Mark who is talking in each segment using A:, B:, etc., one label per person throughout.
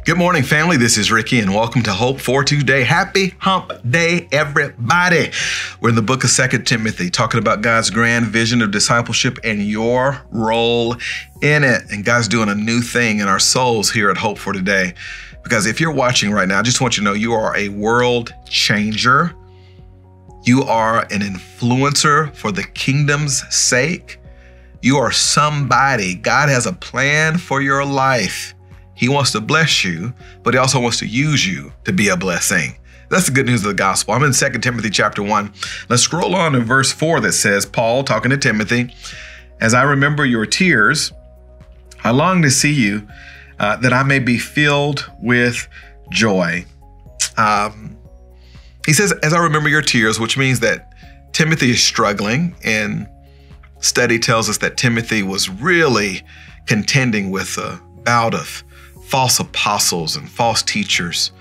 A: Good morning, family. This is Ricky, and welcome to Hope for Today. Happy Hump Day, everybody. We're in the book of 2 Timothy, talking about God's grand vision of discipleship and your role in it. And God's doing a new thing in our souls here at Hope for Today. Because if you're watching right now, I just want you to know you are a world changer. You are an influencer for the kingdom's sake. You are somebody. God has a plan for your life. He wants to bless you, but he also wants to use you to be a blessing. That's the good news of the gospel. I'm in 2 Timothy chapter 1. Let's scroll on to verse 4 that says, Paul talking to Timothy, as I remember your tears, I long to see you that I may be filled with joy. He says, as I remember your tears, which means that Timothy is struggling, and study tells us that Timothy was really contending with a bout of false apostles and false teachers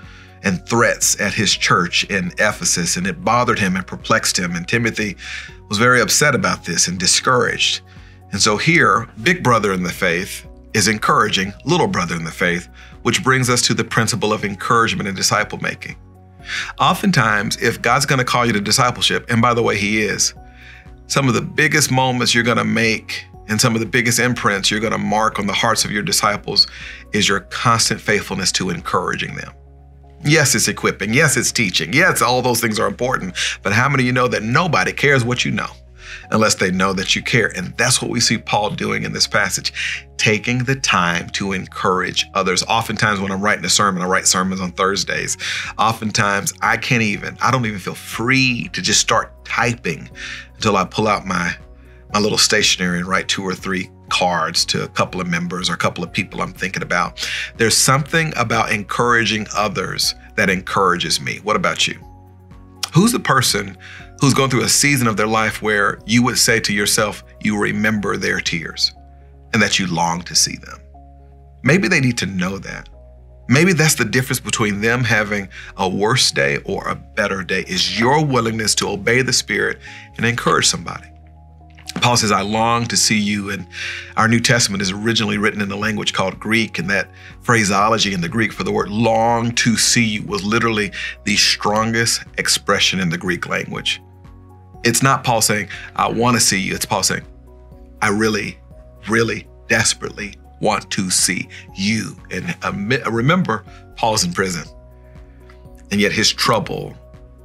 A: and threats at his church in Ephesus, and it bothered him and perplexed him. And Timothy was very upset about this and discouraged. And so here, big brother in the faith is encouraging little brother in the faith, which brings us to the principle of encouragement and disciple making. Oftentimes, if God's going to call you to discipleship, and by the way, he is, some of the biggest moments you're going to make and some of the biggest imprints you're going to mark on the hearts of your disciples is your constant faithfulness to encouraging them. Yes, it's equipping. Yes, it's teaching. Yes, all those things are important. But how many of you know that nobody cares what you know unless they know that you care? And that's what we see Paul doing in this passage, taking the time to encourage others. Oftentimes when I'm writing a sermon, I write sermons on Thursdays. Oftentimes I don't even feel free to just start typing until I pull out my little stationery and write 2 or 3 cards to a couple of members or a couple of people I'm thinking about. There's something about encouraging others that encourages me. What about you? Who's the person who's going through a season of their life where you would say to yourself, you remember their tears and that you long to see them? Maybe they need to know that. Maybe that's the difference between them having a worse day or a better day, is your willingness to obey the Spirit and encourage somebody. Paul says, I long to see you. And our New Testament is originally written in a language called Greek. And that phraseology in the Greek for the word long to see you was literally the strongest expression in the Greek language. It's not Paul saying, I want to see you. It's Paul saying, I really, really desperately want to see you. And remember, Paul's in prison. And yet his trouble,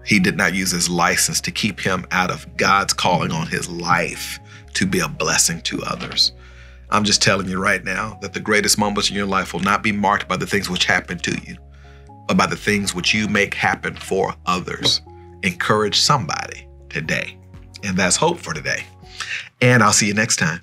A: he did not use his license to keep him out of God's calling on his life to be a blessing to others. I'm just telling you right now that the greatest moments in your life will not be marked by the things which happen to you, but by the things which you make happen for others. Encourage somebody today. And that's Hope for Today. And I'll see you next time.